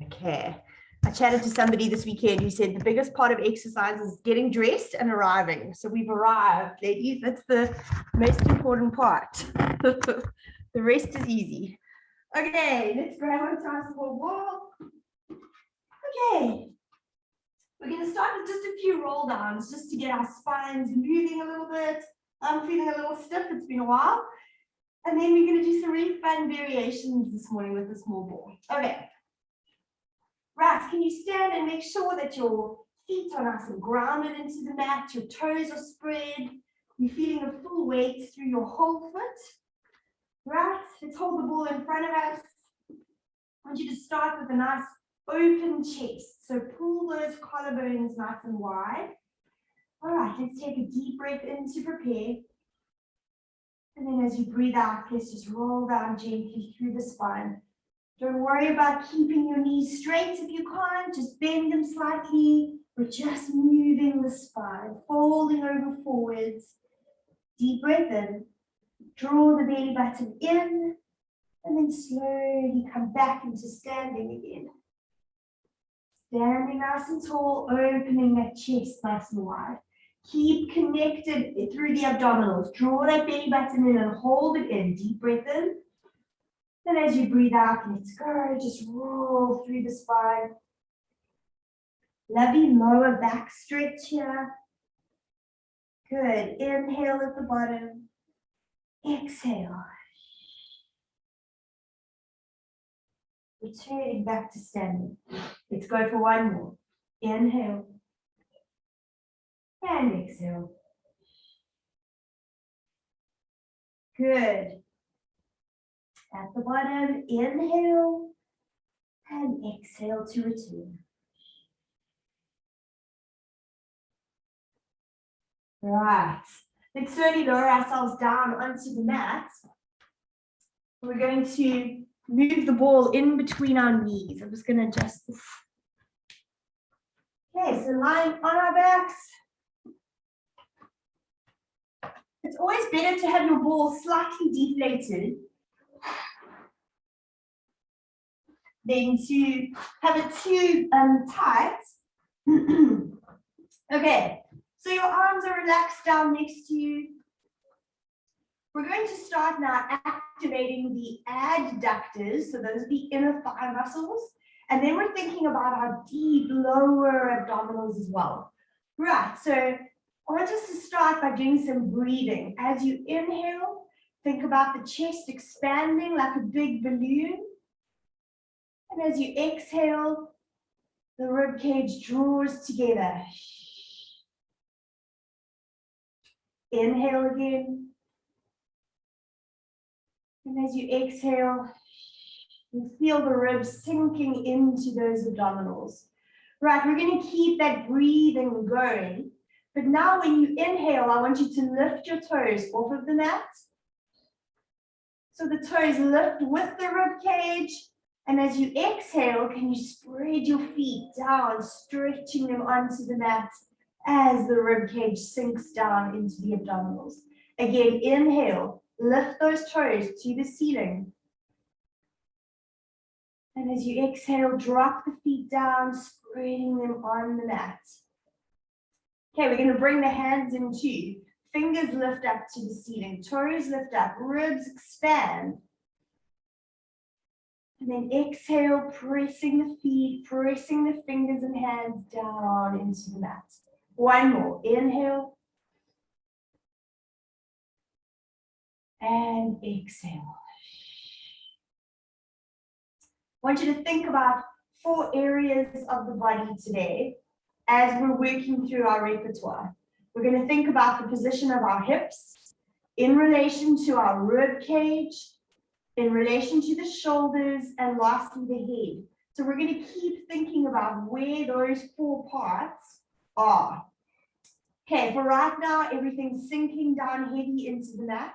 Okay. I chatted to somebody this weekend who said the biggest part of exercise is getting dressed and arriving. So we've arrived, ladies. That's the most important part. The rest is easy. Okay, let's grab our transport wall. Okay. We're going to start with just a few roll downs just to get our spines moving a little bit. I'm feeling a little stiff. It's been a while. And then we're going to do some really fun variations this morning with the small ball. Okay. Right, can you stand and make sure that your feet are nice and grounded into the mat, your toes are spread, you're feeling a full weight through your whole foot. Right, let's hold the ball in front of us. I want you to start with a nice open chest. So pull those collarbones nice and wide. All right, let's take a deep breath in to prepare. And then as you breathe out, let's just roll down gently through the spine. Don't worry about keeping your knees straight if you can't. Just bend them slightly. We're just moving the spine, folding over forwards. Deep breath in. Draw the belly button in. And then slowly come back into standing again. Standing nice and tall, opening that chest nice and wide. Keep connected through the abdominals. Draw that belly button in and hold it in. Deep breath in. And as you breathe out, let's go. Just roll through the spine. Lovely lower back stretch here. Good. Inhale at the bottom. Exhale. Returning back to standing. Let's go for one more. Inhale. And exhale. Good. At the bottom, inhale and exhale to return. Right, let's slowly lower ourselves down onto the mat. We're going to move the ball in between our knees. I'm just going to adjust this. Okay, so lying on our backs. It's always better to have your ball slightly deflated than to have it too tight. Okay, so your arms are relaxed down next to you. We're going to start now activating the adductors, so those are the inner thigh muscles, and then we're thinking about our deep lower abdominals as well. Right, so I want us to start by doing some breathing. As you inhale, think about the chest expanding like a big balloon. And as you exhale, the rib cage draws together. Inhale again. And as you exhale, you feel the ribs sinking into those abdominals. Right, we're going to keep that breathing going. But now when you inhale, I want you to lift your toes off of the mat. So the toes lift with the rib cage. And as you exhale, can you spread your feet down, stretching them onto the mat as the rib cage sinks down into the abdominals. Again, inhale, lift those toes to the ceiling. And as you exhale, drop the feet down, spreading them on the mat. Okay, we're going to bring the hands in too. Fingers lift up to the ceiling, toes lift up, ribs expand. And then exhale, pressing the feet, pressing the fingers and hands down into the mat. One more. Inhale. And exhale. I want you to think about 4 areas of the body today as we're working through our repertoire. We're going to think about the position of our hips in relation to our rib cage, in relation to the shoulders, and lastly the head. So we're going to keep thinking about where those 4 parts are. Okay, for right now, everything's sinking down heavy into the mat.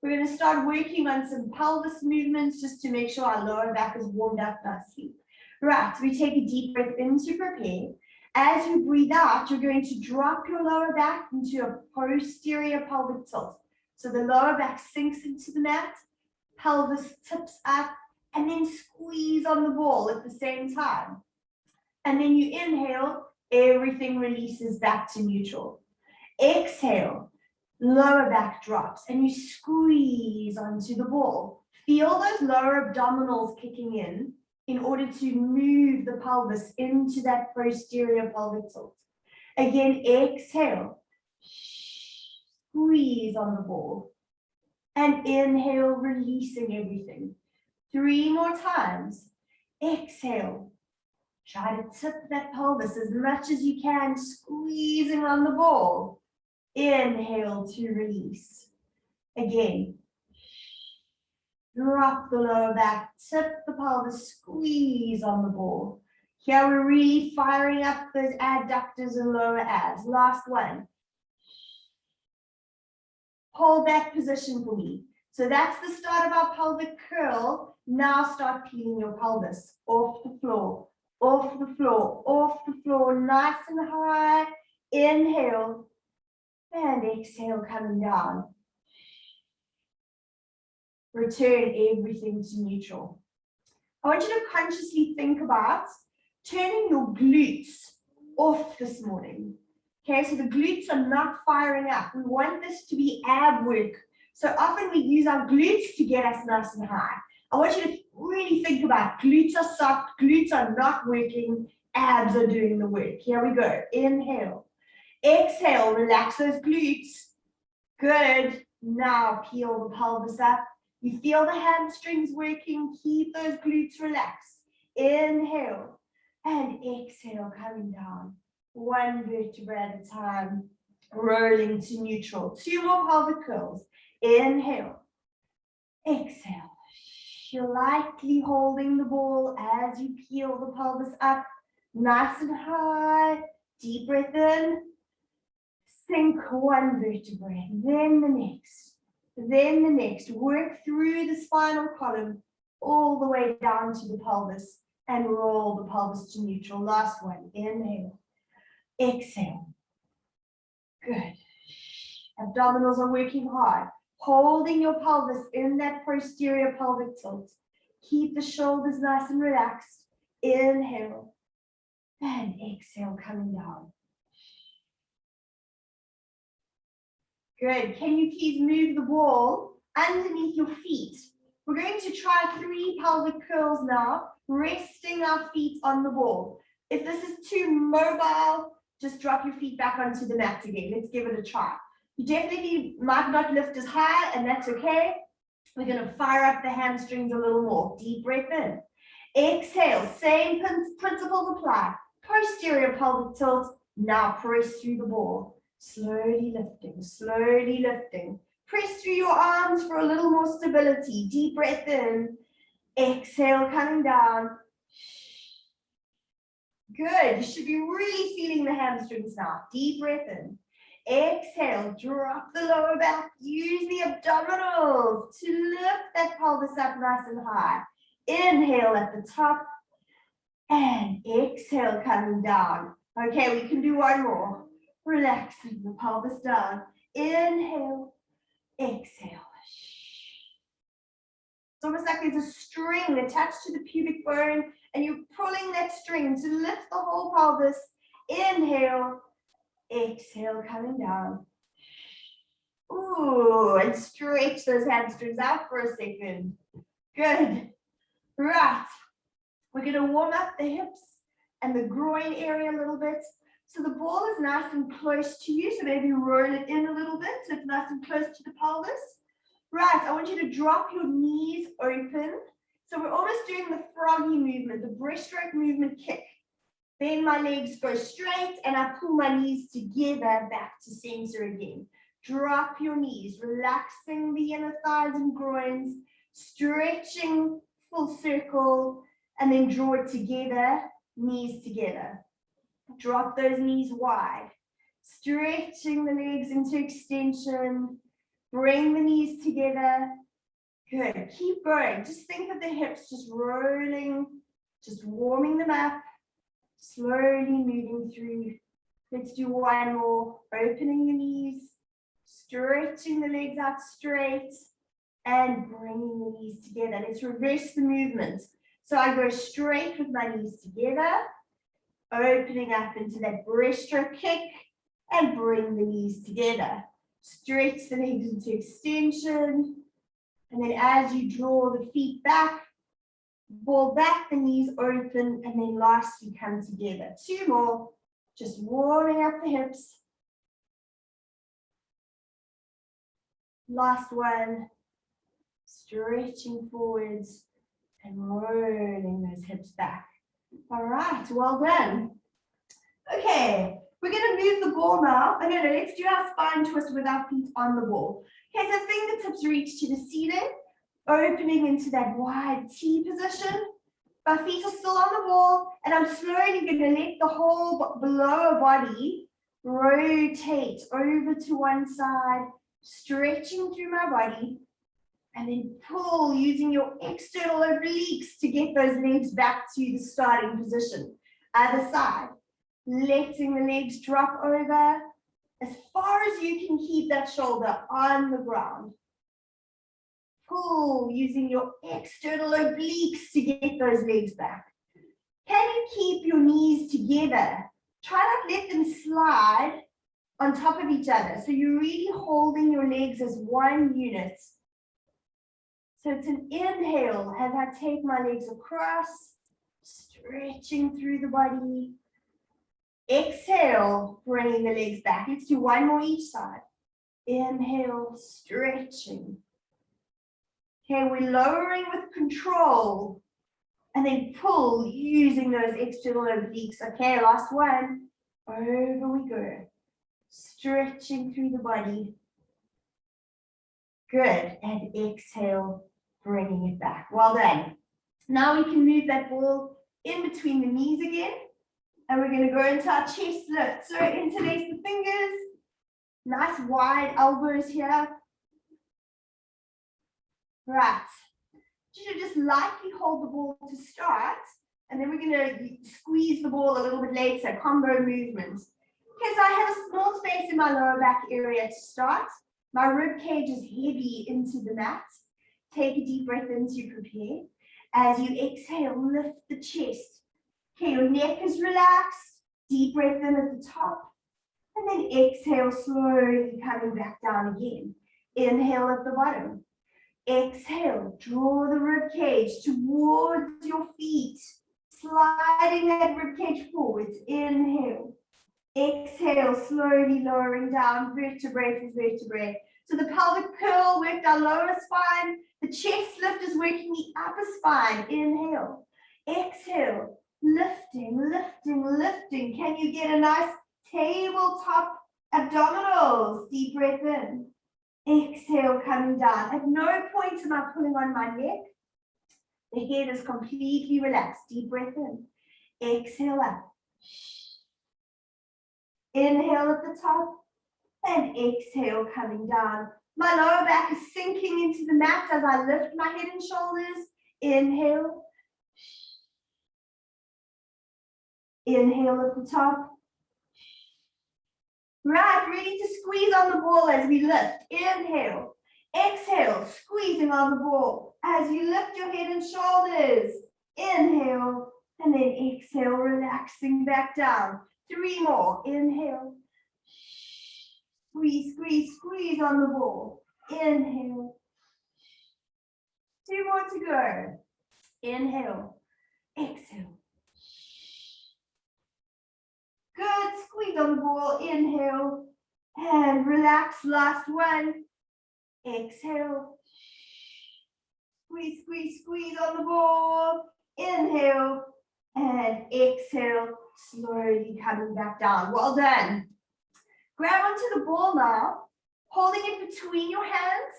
We're going to start working on some pelvis movements just to make sure our lower back is warmed up nicely. Right, so we take a deep breath in to prepare. As you breathe out, you're going to drop your lower back into a posterior pelvic tilt. So the lower back sinks into the mat, pelvis tips up, and then squeeze on the ball at the same time. And then you inhale, everything releases back to neutral. Exhale, lower back drops, and you squeeze onto the ball. Feel those lower abdominals kicking in order to move the pelvis into that posterior pelvic tilt. Again, exhale, squeeze on the ball, and inhale, releasing everything. 3 more times. Exhale. Try to tip that pelvis as much as you can, squeezing on the ball. Inhale to release. Again. Drop the lower back, tip the pelvis, squeeze on the ball. Here we're really firing up those adductors and lower abs. Last one. Hold that position for me. So that's the start of our pelvic curl. Now start peeling your pelvis off the floor, off the floor, off the floor, nice and high. Inhale and exhale, coming down. Return everything to neutral. I want you to consciously think about turning your glutes off this morning. Okay, so the glutes are not firing up. We want this to be ab work. So often we use our glutes to get us nice and high. I want you to really think about glutes are soft, glutes are not working, abs are doing the work. Here we go. Inhale. Exhale, relax those glutes. Good. Now peel the pelvis up. You feel the hamstrings working, keep those glutes relaxed. Inhale and exhale, coming down. 1 vertebra at a time, rolling to neutral. 2 more pelvic curls. Inhale, exhale. You're lightly holding the ball as you peel the pelvis up, nice and high. Deep breath in. Sink 1 vertebra, then the next. Then the next. Work through the spinal column all the way down to the pelvis and roll the pelvis to neutral. Last one. Inhale. Exhale. Good. Abdominals are working hard. Holding your pelvis in that posterior pelvic tilt. Keep the shoulders nice and relaxed. Inhale. And exhale, coming down. Good. Can you please move the ball underneath your feet? We're going to try 3 pelvic curls now, resting our feet on the ball. If this is too mobile, just drop your feet back onto the mat again. Let's give it a try. You definitely might not lift as high, and that's okay. We're going to fire up the hamstrings a little more. Deep breath in. Exhale. Same principles apply. Posterior pelvic tilt. Now press through the ball. Slowly lifting, slowly lifting. Press through your arms for a little more stability. Deep breath in. Exhale, coming down. Good. You should be really feeling the hamstrings now. Deep breath in. Exhale, drop the lower back. Use the abdominals to lift that pelvis up nice and high. Inhale at the top. And exhale, coming down. Okay, we can do 1 more. Relaxing the pelvis down. Inhale, exhale. It's almost like there's a string attached to the pubic bone, and you're pulling that string to lift the whole pelvis. Inhale, exhale, coming down. Ooh, and stretch those hamstrings out for a second. Good. Right. We're going to warm up the hips and the groin area a little bit. So the ball is nice and close to you, so maybe roll it in a little bit so it's nice and close to the pelvis. Right, I want you to drop your knees open. So we're almost doing the froggy movement, the breaststroke movement kick. Then my legs go straight and I pull my knees together back to center again. Drop your knees, relaxing the inner thighs and groins, stretching full circle, and then draw it together, knees together. Drop those knees wide, stretching the legs into extension, bring the knees together. Good, keep going. Just think of the hips just rolling, just warming them up, slowly moving through. Let's do 1 more, opening the knees, stretching the legs out straight, and bringing the knees together. Let's reverse the movement. So I go straight with my knees together, opening up into that breaststroke kick, and bring the knees together. Stretch the legs into extension. And then as you draw the feet back, ball back, the knees open, and then lastly come together. 2 more, just warming up the hips. Last one, stretching forwards and rolling those hips back. All right, well done. Okay, we're going to move the ball now. No, let's do our spine twist with our feet on the ball. Okay, so fingertips reach to the ceiling, opening into that wide T position. My feet are still on the ball, and I'm slowly going to let the whole lower body rotate over to one side, stretching through my body, and then pull using your external obliques to get those legs back to the starting position. Other side, letting the legs drop over as far as you can, keep that shoulder on the ground. Pull using your external obliques to get those legs back. Can you keep your knees together? Try not to let them slide on top of each other. So you're really holding your legs as one unit. So it's an inhale as I take my legs across, stretching through the body. Exhale, bringing the legs back. Let's do one more each side. Inhale, stretching. Okay, we're lowering with control. And then pull using those external obliques. Okay, last one. Over we go. Stretching through the body. Good. And exhale, bringing it back. Well done. Now we can move that ball in between the knees again. And we're going to go into our chest lift. So interlace the fingers. Nice wide elbows here. Right. You should just lightly hold the ball to start. And then we're going to squeeze the ball a little bit later. Combo movement. Okay, so I have a small space in my lower back area to start. My rib cage is heavy into the mat. Take a deep breath in to prepare. As you exhale, lift the chest. Okay, your neck is relaxed. Deep breath in at the top. And then exhale, slowly coming back down again. Inhale at the bottom. Exhale, draw the rib cage towards your feet. Sliding that rib cage forwards. Inhale. Exhale, slowly lowering down vertebrae for vertebrae. So the pelvic curl worked our lower spine. The chest lift is working the upper spine. Inhale. Exhale. Lifting, lifting, lifting. Can you get a nice tabletop abdominals? Deep breath in. Exhale, coming down. At no point am I pulling on my neck. The head is completely relaxed. Deep breath in. Exhale up. Inhale at the top. And exhale, coming down. My lower back is sinking into the mat as I lift my head and shoulders. Inhale. Inhale at the top. Right, ready to squeeze on the ball as we lift. Inhale. Exhale, squeezing on the ball as you lift your head and shoulders. Inhale, and then exhale, relaxing back down. 3 more. Inhale. Squeeze, squeeze, squeeze on the ball. Inhale. 2 more to go. Inhale. Exhale. Good. Squeeze on the ball. Inhale. And relax. Last one. Exhale. Squeeze, squeeze, squeeze on the ball. Inhale. And exhale. Slowly coming back down. Well done. Grab onto the ball now. Holding it between your hands.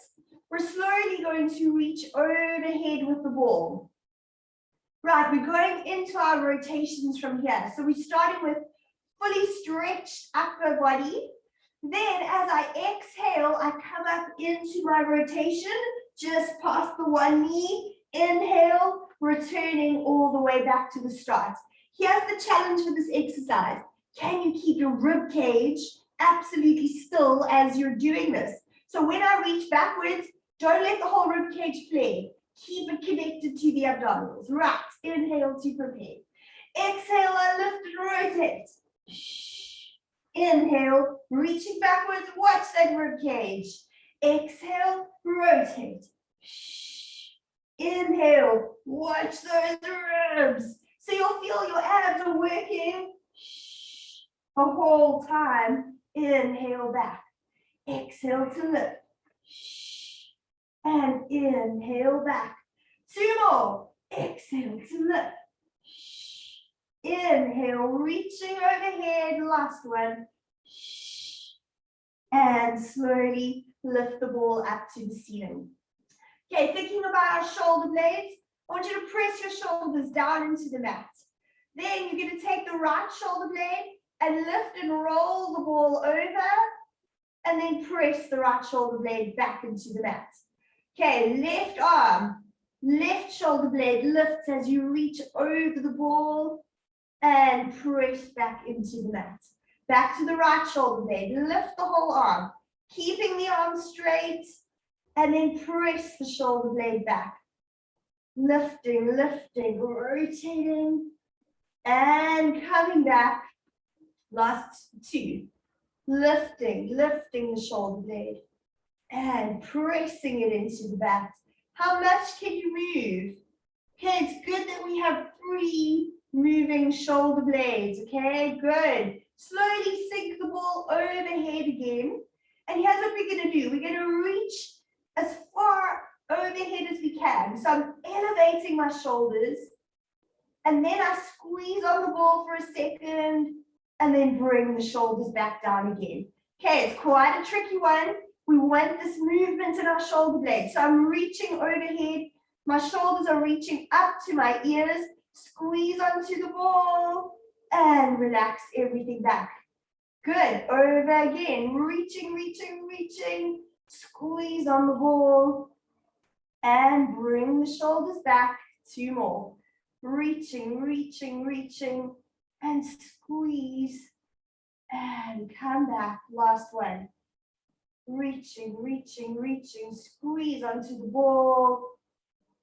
We're slowly going to reach overhead with the ball. Right, we're going into our rotations from here. So we're starting with fully stretched upper body. Then as I exhale, I come up into my rotation, just past the one knee. Inhale, returning all the way back to the start. Here's the challenge for this exercise. Can you keep your rib cage absolutely still as you're doing this? So when I reach backwards, don't let the whole rib cage flare. Keep it connected to the abdominals. Right. Inhale to prepare. Exhale, I lift and rotate. Inhale, reaching backwards, watch that rib cage. Exhale, rotate. Inhale, watch those ribs. So you'll feel your abs are working the whole time. Inhale back. Exhale to lift. And inhale back. 2 more. Exhale to lift. Inhale, reaching overhead. Last one. And slowly lift the ball up to the ceiling. Okay, thinking about our shoulder blades, I want you to press your shoulders down into the mat. Then you're going to take the right shoulder blade and lift and roll the ball over, and then press the right shoulder blade back into the mat. Okay, left arm, left shoulder blade lifts as you reach over the ball and press back into the mat. Back to the right shoulder blade, lift the whole arm, keeping the arm straight, and then press the shoulder blade back. Lifting, lifting, rotating, and coming back. Last 2. Lifting, lifting the shoulder blade, and pressing it into the back. How much can you move? Okay, it's good that we have 3 moving shoulder blades, okay? Good. Slowly sink the ball overhead again. And here's what we're going to do. We're going to reach as far overhead as we can. So I'm elevating my shoulders, and then I squeeze on the ball for a second, and then bring the shoulders back down again. Okay, it's quite a tricky one. We want this movement in our shoulder blades. So I'm reaching overhead. My shoulders are reaching up to my ears. Squeeze onto the ball and relax everything back. Good. Over again. Reaching, reaching, reaching. Squeeze on the ball and bring the shoulders back. 2 more. Reaching, reaching, reaching, and squeeze and come back. Last one. Reaching, reaching, reaching, squeeze onto the ball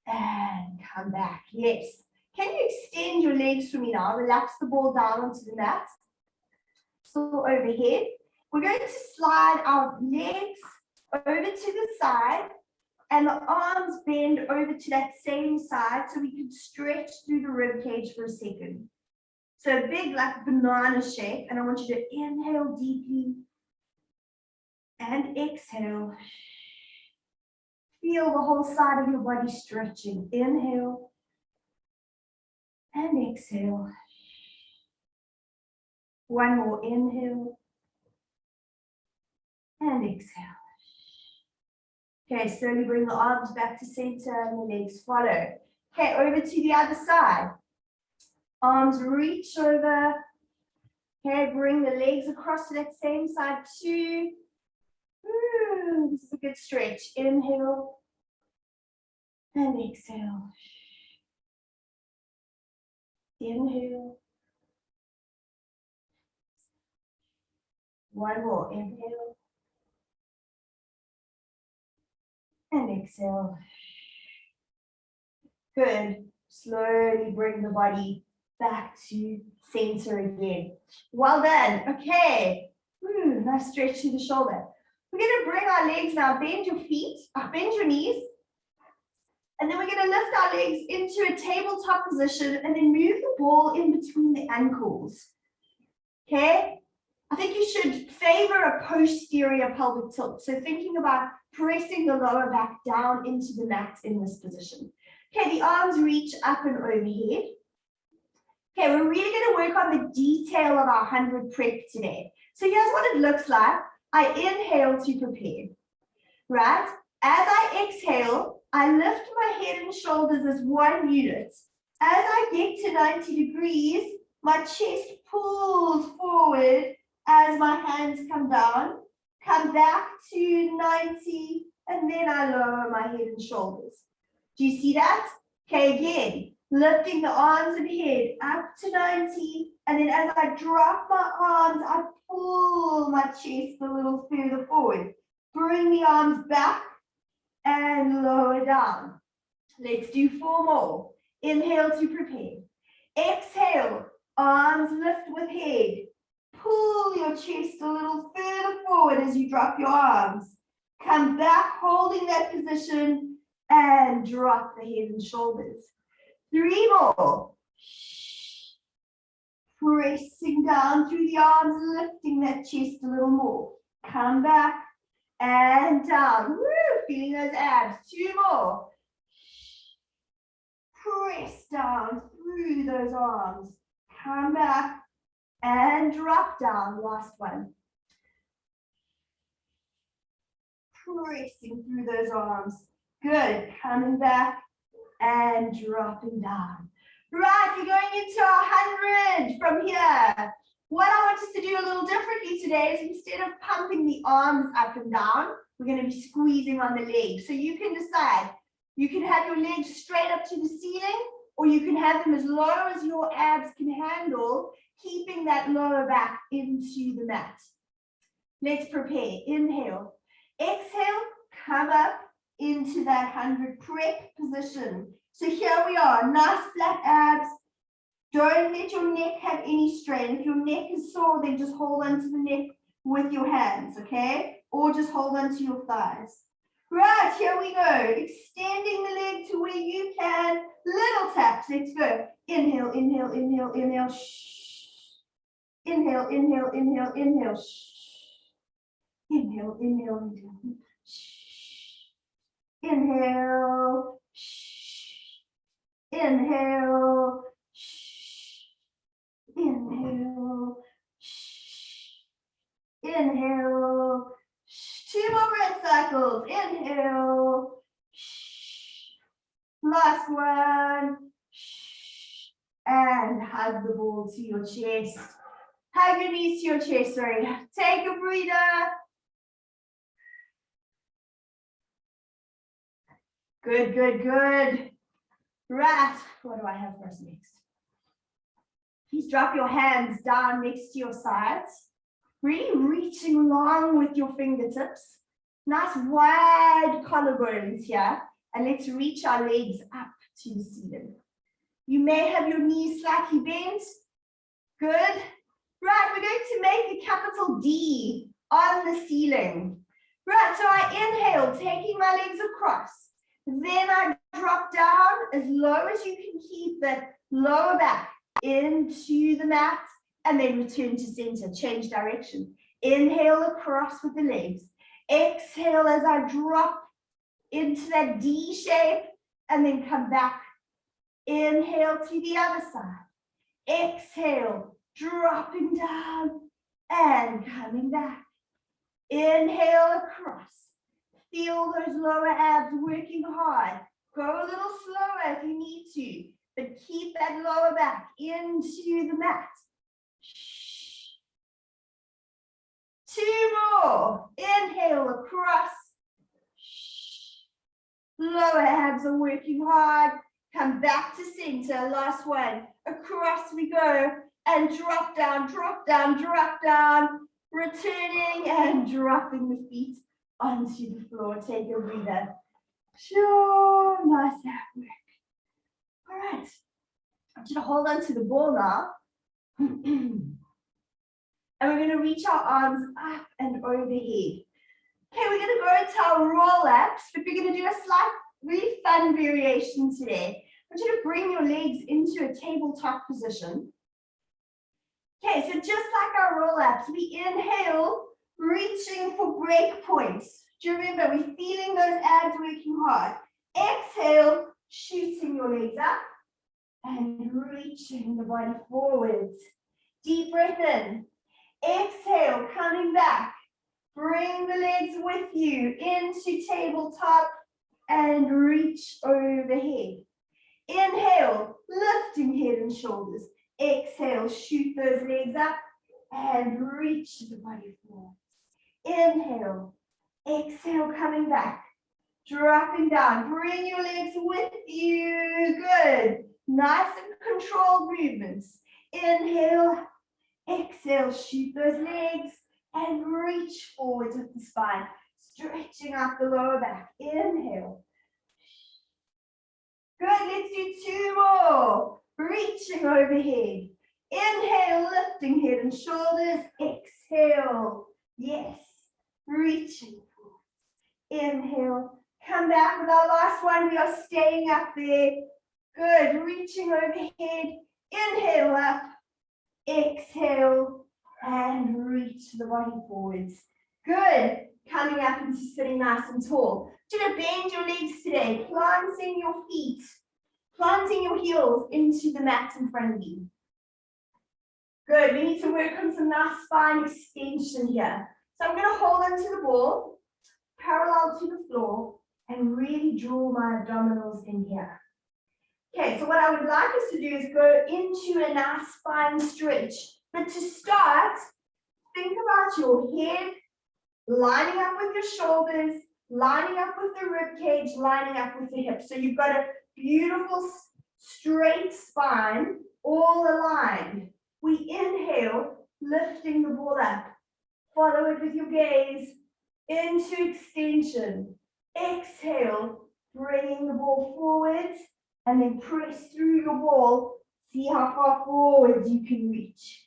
and come back. Yes. Can you extend your legs for me now? Relax the ball down onto the mat. Still overhead. We're going to slide our legs over to the side and the arms bend over to that same side so we can stretch through the rib cage for a second. So big like banana shape, and I want you to inhale deeply and exhale. Feel the whole side of your body stretching. Inhale and exhale. One more. Inhale and exhale. Okay, slowly bring the arms back to center and the legs follow. Okay, over to the other side. Arms reach over. Okay, bring the legs across to that same side too. This is a good stretch. Inhale and exhale. Inhale. One more. Inhale and exhale. Good. Slowly bring the body back to center again. Well done. Okay. Nice stretch to the shoulder. We're going to bring our legs now. Bend your feet. Bend your knees. And then we're going to lift our legs into a tabletop position and then move the ball in between the ankles. Okay? I think you should favor a posterior pelvic tilt. So thinking about pressing the lower back down into the mat in this position. Okay, the arms reach up and overhead. Okay, we're really going to work on the detail of our 100 prep today. So here's what it looks like. I inhale to prepare, right? As I exhale, I lift my head and shoulders as one unit. As I get to 90 degrees, my chest pulls forward as my hands come down, come back to 90, and then I lower my head and shoulders. Do you see that? Okay, again, lifting the arms and head up to 90, and then as I drop my arms, I pull my chest a little further forward. Bring the arms back and lower down. Let's do 4 more. Inhale to prepare. Exhale, arms lift with head. Pull your chest a little further forward as you drop your arms. Come back, holding that position, and drop the head and shoulders. 3 more. Pressing down through the arms, lifting that chest a little more. Come back and down. Woo, feeling those abs. 2 more. Press down through those arms. Come back and drop down. Last one. Pressing through those arms. Good. Coming back and dropping down. Right, we're going into 100 from here. What I want us to do a little differently today is instead of pumping the arms up and down, we're going to be squeezing on the legs. So you can decide. You can have your legs straight up to the ceiling, or you can have them as low as your abs can handle, keeping that lower back into the mat. Let's prepare. Inhale. Exhale, come up into that 100 prep position. So here we are, nice flat abs. Don't let your neck have any strain. If your neck is sore, then just hold onto the neck with your hands, okay? Or just hold onto your thighs. Right, here we go. Extending the leg to where you can. Little taps, let's go. Inhale, inhale, inhale, inhale. Shh. Inhale, inhale, inhale, inhale. Shh. Inhale, inhale, inhale. Shh. Inhale. Shh. Inhale. Shh. Inhale. Shh. Inhale. 2 more breath cycles. Inhale. Shh. Last one. Shh. And hug the ball to your chest. Hug your knees to your chest, sorry. Take a breather. Good, good, good. Right, what do I have for us next? Please drop your hands down next to your sides. Really reaching long with your fingertips. Nice wide collarbones here. And let's reach our legs up to the ceiling. You may have your knees slightly bent. Good. Right, we're going to make a capital D on the ceiling. Right, so I inhale, taking my legs across. Then I drop down as low as you can keep that lower back into the mat, and then return to center, change direction. Inhale across with the legs. Exhale as I drop into that D shape, and then come back. Inhale to the other side. Exhale, dropping down and coming back. Inhale across. Feel those lower abs working hard. Go a little slower if you need to, but keep that lower back into the mat. 2 more. Inhale across. Lower abs are working hard. Come back to center. Last one. Across we go. And drop down, drop down, drop down. Returning and dropping the feet onto the floor. Take a breather. Sure, nice ab work. All right. I want you to hold on to the ball now. And we're going to reach our arms up and overhead. Okay, we're going to go into our roll-ups, but we're going to do a slight, really fun variation today. I want you to bring your legs into a tabletop position. Okay, so just like our roll-ups, we inhale, reaching for break points. Do you remember, we're feeling those abs working hard. Exhale, shooting your legs up and reaching the body forwards. Deep breath in. Exhale, coming back. Bring the legs with you into tabletop and reach overhead. Inhale, lifting head and shoulders. Exhale, shoot those legs up and reach the body forward. Inhale, exhale, coming back. Dropping down, bring your legs with you. Good. Nice and controlled movements. Inhale, exhale, shoot those legs and reach forwards with the spine, stretching out the lower back. Inhale. Good, let's do 2 more. Reaching overhead. Inhale, lifting head and shoulders. Exhale. Yes. Reaching forward. Inhale. Come back with our last one. We are staying up there. Good. Reaching overhead. Inhale up. Exhale. And reach the body forwards. Good. Coming up into sitting nice and tall. Do you bend your legs today? Planting your feet. Planting your heels into the mat in front of you. Good. We need to work on some nice spine extension here. So I'm going to hold onto the ball, parallel to the floor, and really draw my abdominals in here. Okay, so what I would like us to do is go into a nice spine stretch. But to start, think about your head lining up with your shoulders, lining up with the rib cage, lining up with the hips. So you've got a beautiful straight spine, all aligned. We inhale, lifting the ball up. Follow it with your gaze into extension. Exhale, bringing the ball forwards, and then press through your ball. See how far forward you can reach.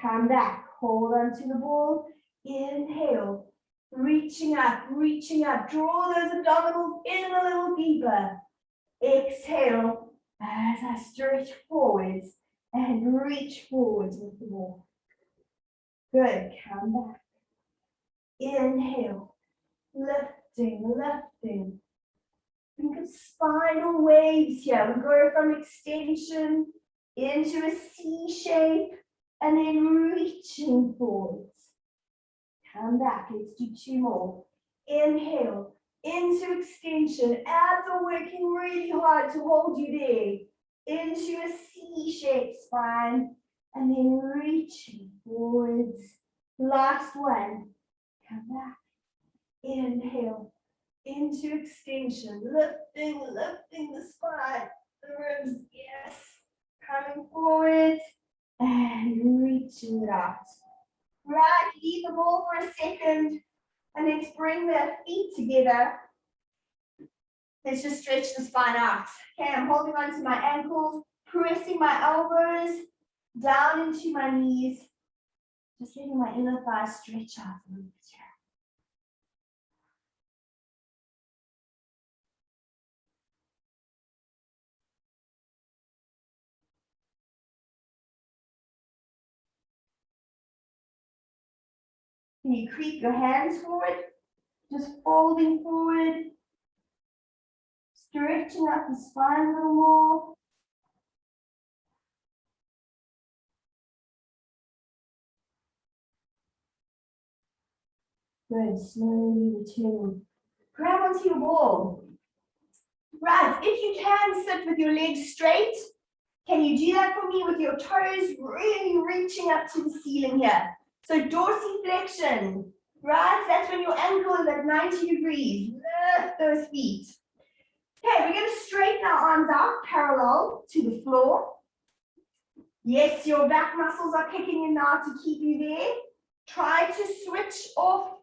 Come back, hold onto the ball. Inhale, reaching up, draw those abdominals in a little deeper. Exhale, as I stretch forwards and reach forwards with the ball. Good, come back. Inhale, lifting. Think of spinal waves here. We go from extension into a C shape and then reaching forwards. Come back, let's do 2 more. Inhale, into extension. Abs are working really hard to hold you there. Into a C-shaped spine, and then reaching forwards. Last one. Come back. Inhale, into extension. Lifting the spine, the ribs, yes. Coming forward, and reaching it out. Right, leave the ball for a second, and let's bring the feet together. Let's just stretch the spine out. Okay, I'm holding on to my ankles, pressing my elbows down into my knees, just letting my inner thighs stretch out a little bit here. Can you creep your hands forward? Just folding forward. Stretching out the spine a little more. Good, slowly returning. Grab onto your ball. Right, if you can sit with your legs straight, can you do that for me with your toes really reaching up to the ceiling here? So dorsiflexion, right? That's when your ankle is at 90 degrees. Lift those feet. Okay, we're going to straighten our arms out parallel to the floor. Yes, your back muscles are kicking in now to keep you there. Try to switch off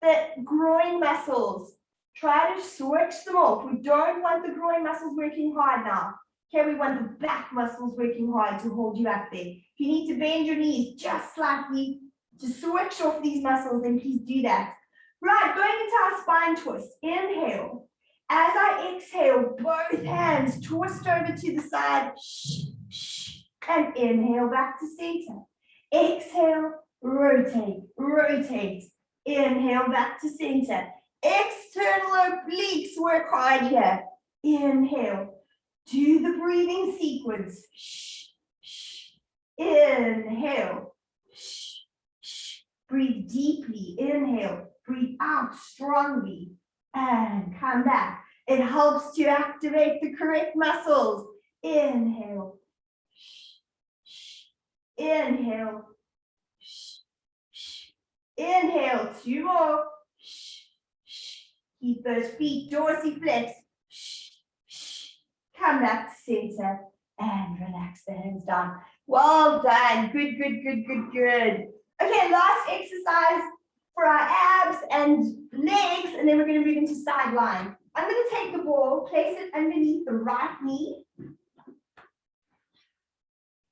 the groin muscles. Try to switch them off. We don't want the groin muscles working hard now. Okay, we want the back muscles working hard to hold you up there. If you need to bend your knees just slightly to switch off these muscles, then please do that. Right, going into our spine twist. Inhale. As I exhale, both hands twist over to the side. Shh, shh, and inhale back to center. Exhale, rotate. Inhale back to center. External obliques work hard here. Inhale. Do the breathing sequence. Shh, shh. Inhale. Shh, shh. Breathe deeply. Inhale. Breathe out strongly. And come back. It helps to activate the correct muscles. Inhale. Shh, shh. Inhale. Shh, shh. Inhale. 2 more. Shh, shh. Keep those feet dorsiflex. Shh, shh. Come back to center and relax the hands down. Well done. Good. Okay, last exercise for our abs and legs, and then we're going to move into side lying. I'm going to take the ball, place it underneath the right knee,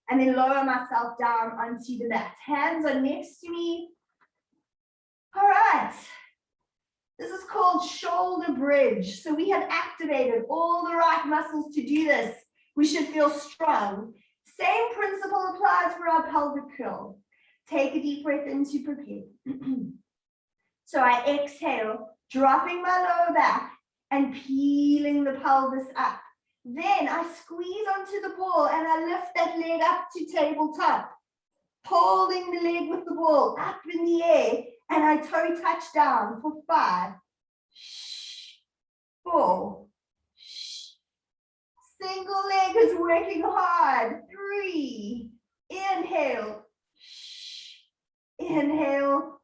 and then lower myself down onto the mat. Hands are next to me. All right. This is called shoulder bridge. So we have activated all the right muscles to do this. We should feel strong. Same principle applies for our pelvic curl. Take a deep breath in to prepare. So I exhale, dropping my lower back and peeling the pelvis up. Then I squeeze onto the ball and I lift that leg up to tabletop, holding the leg with the ball up in the air, and I toe touch down for 5, 4, single leg is working hard, 3, inhale, inhale,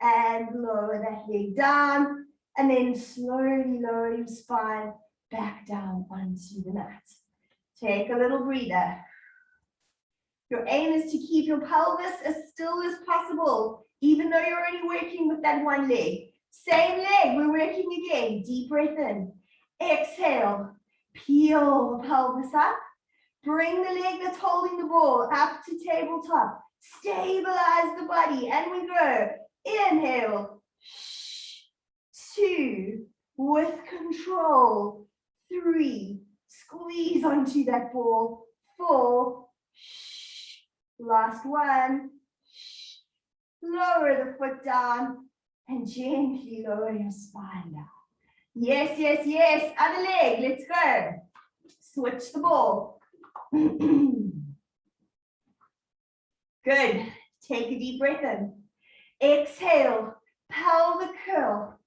and lower that leg down, and then slowly lower your spine back down onto the mat. Take a little breather. Your aim is to keep your pelvis as still as possible, even though you're only working with that one leg. Same leg, we're working again. Deep breath in. Exhale, peel the pelvis up. Bring the leg that's holding the ball up to tabletop. Stabilize the body, and we go. Inhale, 2, with control, 3, squeeze onto that ball, 4, last one, lower the foot down, and gently lower your spine down. Yes, yes, yes, other leg, let's go. Switch the ball. Good, take a deep breath in. Exhale, pelvic curl.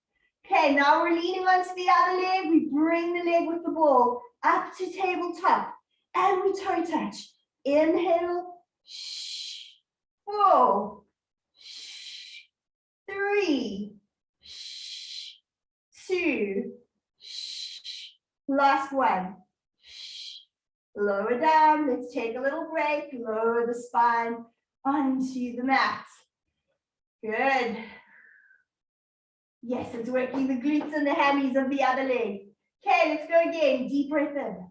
Okay, now we're leaning onto the other leg. We bring the leg with the ball up to tabletop and we toe touch. Inhale, 4, 3, 2, last one. Lower down, let's take a little break, lower the spine onto the mat. Good. Yes, it's working the glutes and the hammies of the other leg. Okay, let's go again. Deep breath in.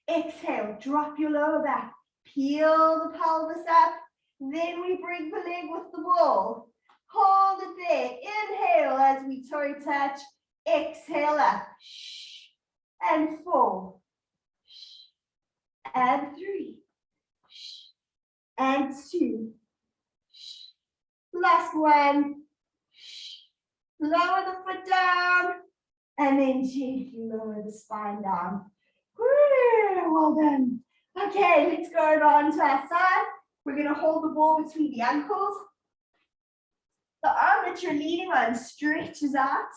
Exhale, drop your lower back. Peel the pelvis up. Then we bring the leg with the ball. Hold it there. Inhale as we toe touch. Exhale up. And 4. And 3. And 2. Last one. Lower the foot down, and then gently lower the spine down. Woo, well done. Okay, let's go on to our side. We're going to hold the ball between the ankles. The arm that you're leaning on stretches out,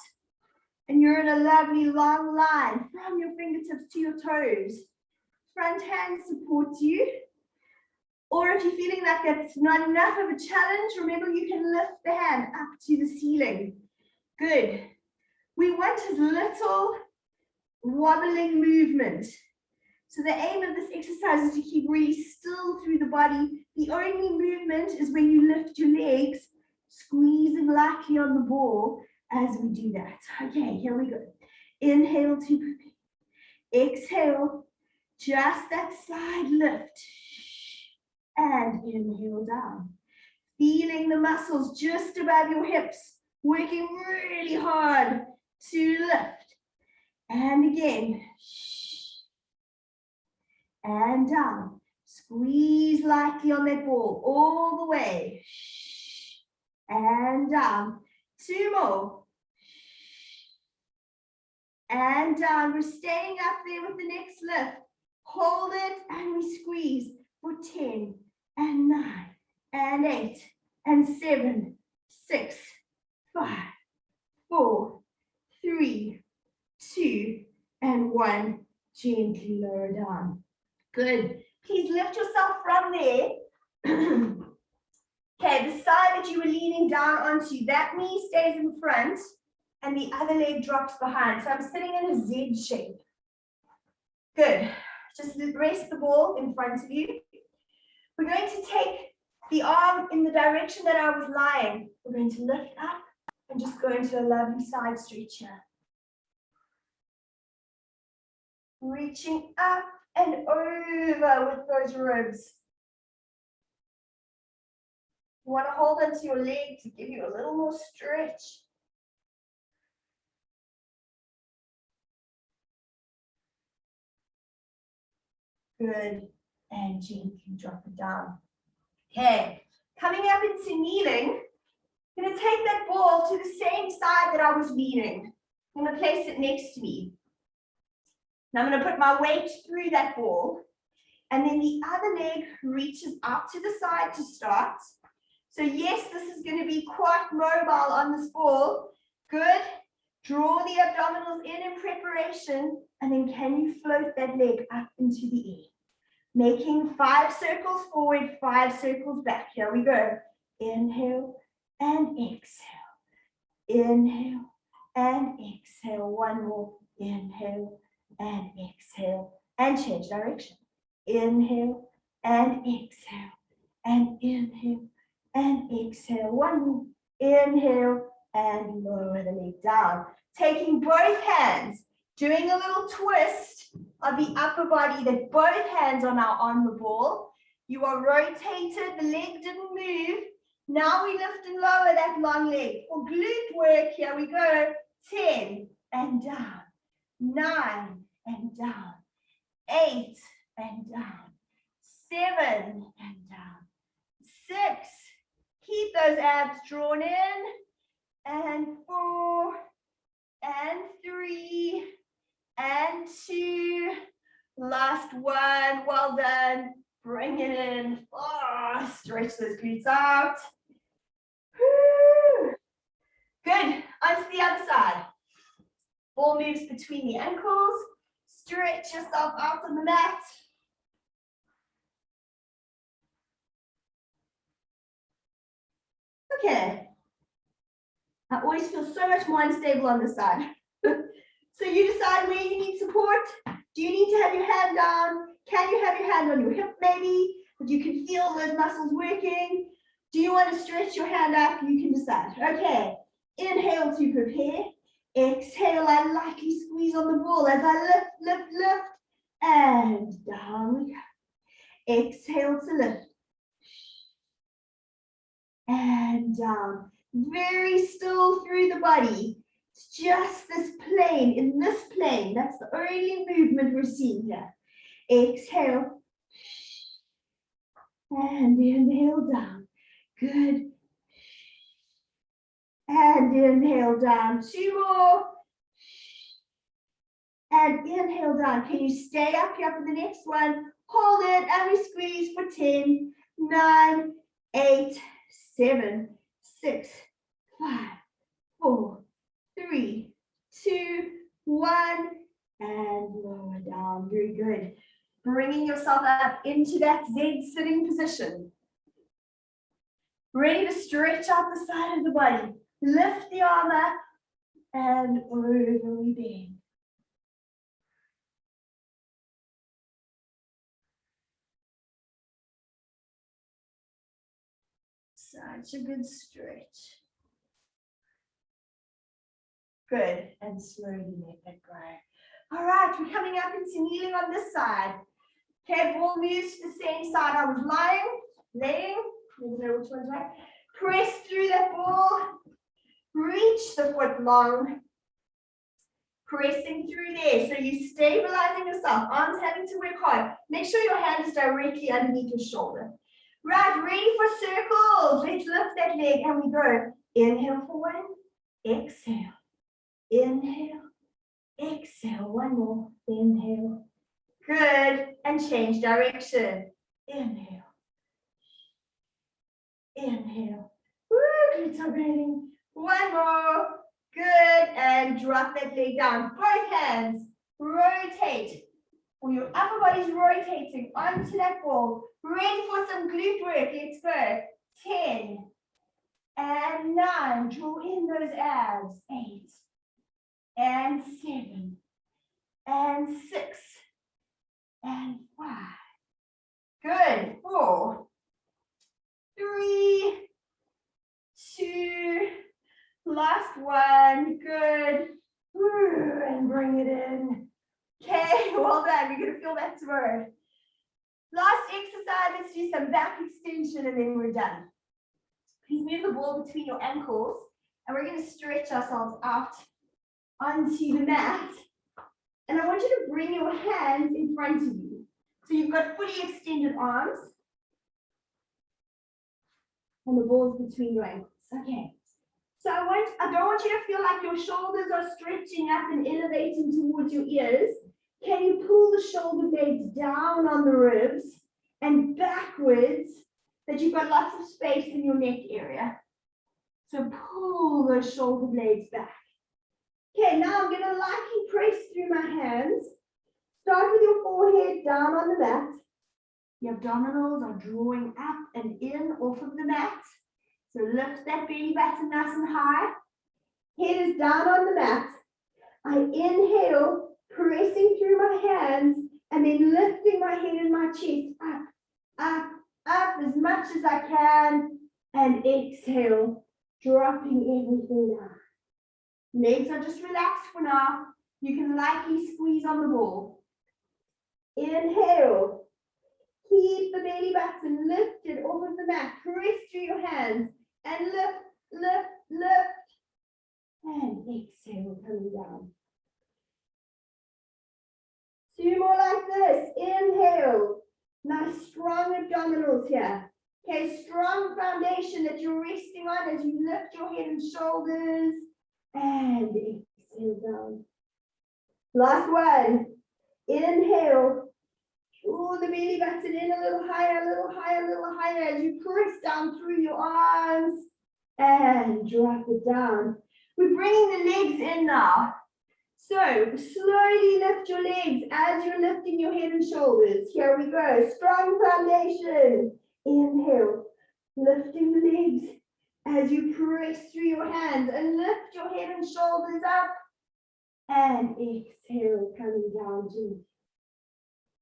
and you're in a lovely long line from your fingertips to your toes. Front hand supports you. Or if you're feeling like that's not enough of a challenge, remember you can lift the hand up to the ceiling. Good. We want as little wobbling movement. So the aim of this exercise is to keep really still through the body. The only movement is when you lift your legs, squeezing lightly on the ball as we do that. Okay, here we go. Inhale to prepare. Exhale, just that side lift. And inhale down. Feeling the muscles just above your hips. Working really hard to lift. And again. And down. Squeeze lightly on that ball all the way. And down. 2 more. And down. We're staying up there with the next lift. Hold it and we squeeze for 10 and 9 and 8 and 7, 6, 5, 4, 3, 2, and 1. Gently lower down. Good. Please lift yourself from there. Okay, the side that you were leaning down onto, that knee stays in front and the other leg drops behind. So I'm sitting in a Z shape. Good. Just rest the ball in front of you. We're going to take the arm in the direction that I was lying. We're going to lift up and just go into a lovely side stretch here. Reaching up and over with those ribs. You want to hold onto your leg to give you a little more stretch. Good. And gently drop it down. Okay. Coming up into kneeling, I'm going to take that ball to the same side that I was leaning. I'm going to place it next to me. Now I'm going to put my weight through that ball. And then the other leg reaches out to the side to start. So yes, this is going to be quite mobile on this ball. Good. Draw the abdominals in preparation. And then can you float that leg up into the air? Making 5 circles forward, 5 circles back. Here we go. Inhale and exhale. Inhale and exhale. One more. Inhale and exhale. And change direction. Inhale and exhale. And inhale and exhale. One more. Inhale and lower the leg down. Taking both hands, doing a little twist of the upper body, that both hands are now on the ball. You are rotated, the leg didn't move. Now we lift and lower that long leg. For glute work, here we go. 10 and down. 9 and down. 8 and down. 7 and down. 6. Keep those abs drawn in. And 4 and 3 and 2. Last one. Well done. Bring it in. Oh, stretch those glutes out. Woo. Good. Onto the other side. Ball moves between the ankles. Stretch yourself out on the mat. Okay. I always feel so much more unstable on this side. So you decide where you need support. Do you need to have your hand down? Can you have your hand on your hip maybe? But you can feel those muscles working. Do you want to stretch your hand up? You can decide. Okay. Inhale to prepare. Exhale, I lightly squeeze on the ball as I lift, lift, lift. And down we go. Exhale to lift. And down. Very still through the body. It's just this plane, in this plane. That's the only movement we're seeing here. Exhale. And inhale down. Good. And inhale down. 2 more. And inhale down. Can you stay up here for the next one? Hold it and we squeeze for 10, 9, 8, 7, 6, 5, 4, 3, 2, 1. And lower down. Very good. Bringing yourself up into that Z sitting position. Ready to stretch out the side of the body. Lift the arm up and over we bend. Such a good stretch. Good. And slowly let that go. All right, we're coming up into kneeling on this side. Okay, ball moves to the same side I was laying. Never know which one's right. Press through that ball. Reach the foot long. Pressing through there. So you're stabilizing yourself. Arms having to work hard. Make sure your hand is directly underneath your shoulder. Right, ready for circles. Let's lift that leg and we go. Inhale for 1. Exhale. Inhale. Exhale. 1 more. Inhale. Good. And change direction. Inhale. Inhale. Woo, glutes are burning. 1 more. Good. And drop that leg down. Both hands. Rotate. Or your upper body's rotating onto that ball. Ready for some glute work. Let's go. 10. And 9. Draw in those abs. 8. And 7. And 6. And 5. Good. 4. 3. 2. Last one. Good. And bring it in. Okay, well Well done. You're going to feel that tomorrow. Last exercise, let's do some back extension and then we're done. Please move the ball between your ankles and we're going to stretch ourselves out onto the mat. And I want you to bring your hands in front of you. So you've got fully extended arms and the ball's between your ankles. Okay. So I don't want you to feel like your shoulders are stretching up and elevating towards your ears. Can you pull the shoulder blades down on the ribs and backwards, that you've got lots of space in your neck area? So pull those shoulder blades back. Okay, now I'm going to lightly press through my hands. Start with your forehead down on the mat. The abdominals are drawing up and in off of the mat. So lift that belly button nice and high. Head is down on the mat. I inhale, pressing through my hands, and then lifting my head and my chest up, up, up as much as I can, and exhale, dropping everything down. Legs are just relaxed for now. You can lightly squeeze on the ball. Inhale. Keep the belly button lifted off of the mat. Press through your hands and lift, lift, lift. And exhale, coming down. Two more like this. Inhale. Nice strong abdominals here. Okay, strong foundation that you're resting on as you lift your head and shoulders. And exhale down. Last one. Inhale. Draw the belly button in a little higher, a little higher, a little higher as you press down through your arms and drop it down. We're bringing the legs in now. So slowly lift your legs as you're lifting your head and shoulders. Here we go. Strong foundation. Inhale. Lifting the legs as you press through your hands and lift your head and shoulders up. And exhale, coming down to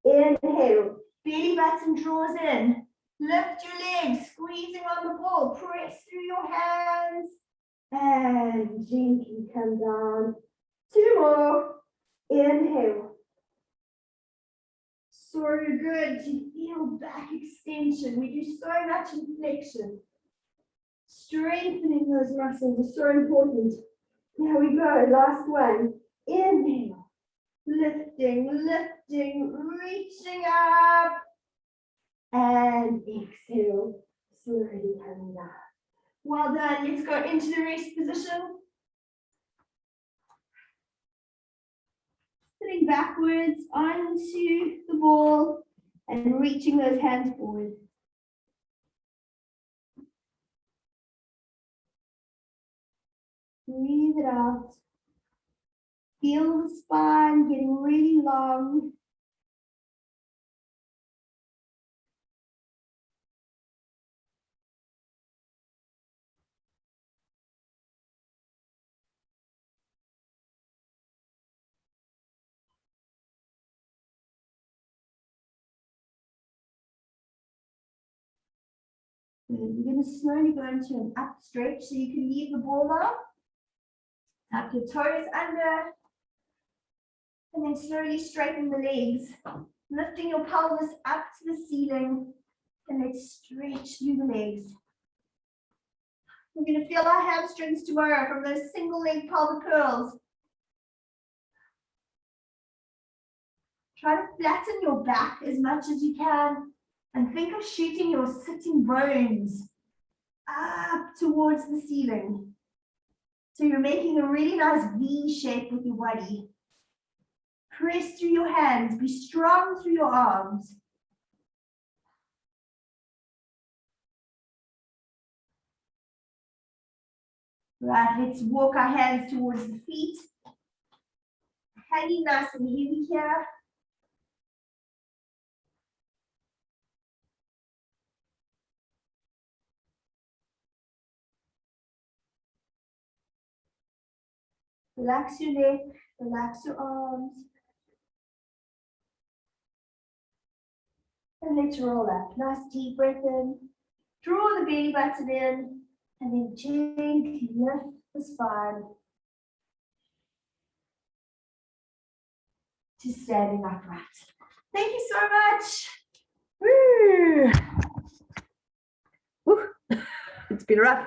inhale, belly button draws in. Lift your legs, squeezing on the ball. Press through your hands and gently come down. Two more. Inhale. So good to feel back extension. We do so much in flexion. Strengthening those muscles is so important. Here we go. Last one. Inhale. Lifting, lifting, reaching up. And exhale, slowly coming down. Well done. Let's go into the rest position. Sitting backwards onto the ball and reaching those hands forward. Breathe it out. Feel the spine getting really long. We're going to slowly go into an up stretch so you can leave the ball now. Tuck your toes under. And then slowly straighten the legs. Lifting your pelvis up to the ceiling. And let's stretch through the legs. We're going to feel our hamstrings tomorrow from those single leg pelvic curls. Try to flatten your back as much as you can. And think of shooting your sitting bones up towards the ceiling. So you're making a really nice V shape with your body. Press through your hands. Be strong through your arms. Right, let's walk our hands towards the feet. Hanging nice and heavy here. Relax your neck, relax your arms. And let's roll up. Nice deep breath in. Draw the belly button in. And then gently lift the spine. to standing upright. Thank you so much. Woo. Woo. It's been rough.